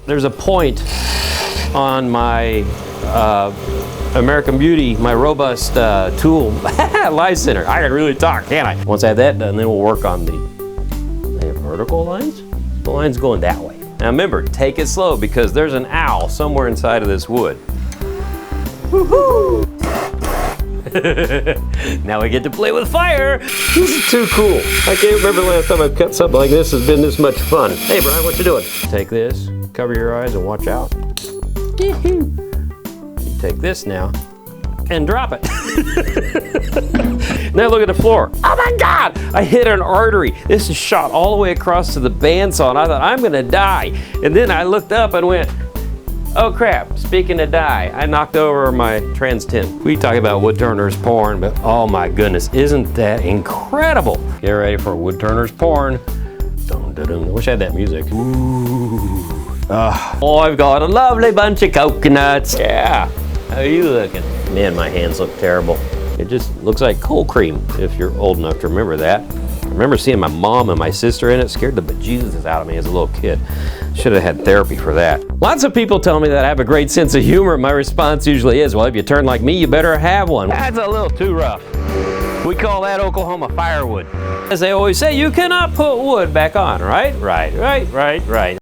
There's a point on my American Beauty, my robust tool line center. I can really talk, can't I? Once I have that done, then we'll work on the vertical lines. The line's going that way. Now remember, take it slow because there's an owl somewhere inside of this wood. Woohoo! Now we get to play with fire. This is too cool. I can't remember the last time I've cut something like this has been this much fun. Hey Brian, what you doing? Take this, cover your eyes and watch out. You take this now and drop it. Now look at the floor. Oh my God, I hit an artery. This is shot all the way across to the bandsaw and I thought I'm gonna die. And then I looked up and went, oh crap, speaking of die, I knocked over my trans 10. We talk about woodturner's porn, but oh my goodness, isn't that incredible? Get ready for woodturner's porn. Dun, dun, dun. I wish I had that music. Ooh. Oh, I've got a lovely bunch of coconuts. Yeah, how are you looking? Man, my hands look terrible. It just looks like cold cream, if you're old enough to remember that. I remember seeing my mom and my sister in it, scared the bejesus out of me as a little kid. Should have had therapy for that. Lots of people tell me that I have a great sense of humor. My response usually is, well, if you turn like me, you better have one. That's a little too rough. We call that Oklahoma firewood. As they always say, you cannot put wood back on, right? Right.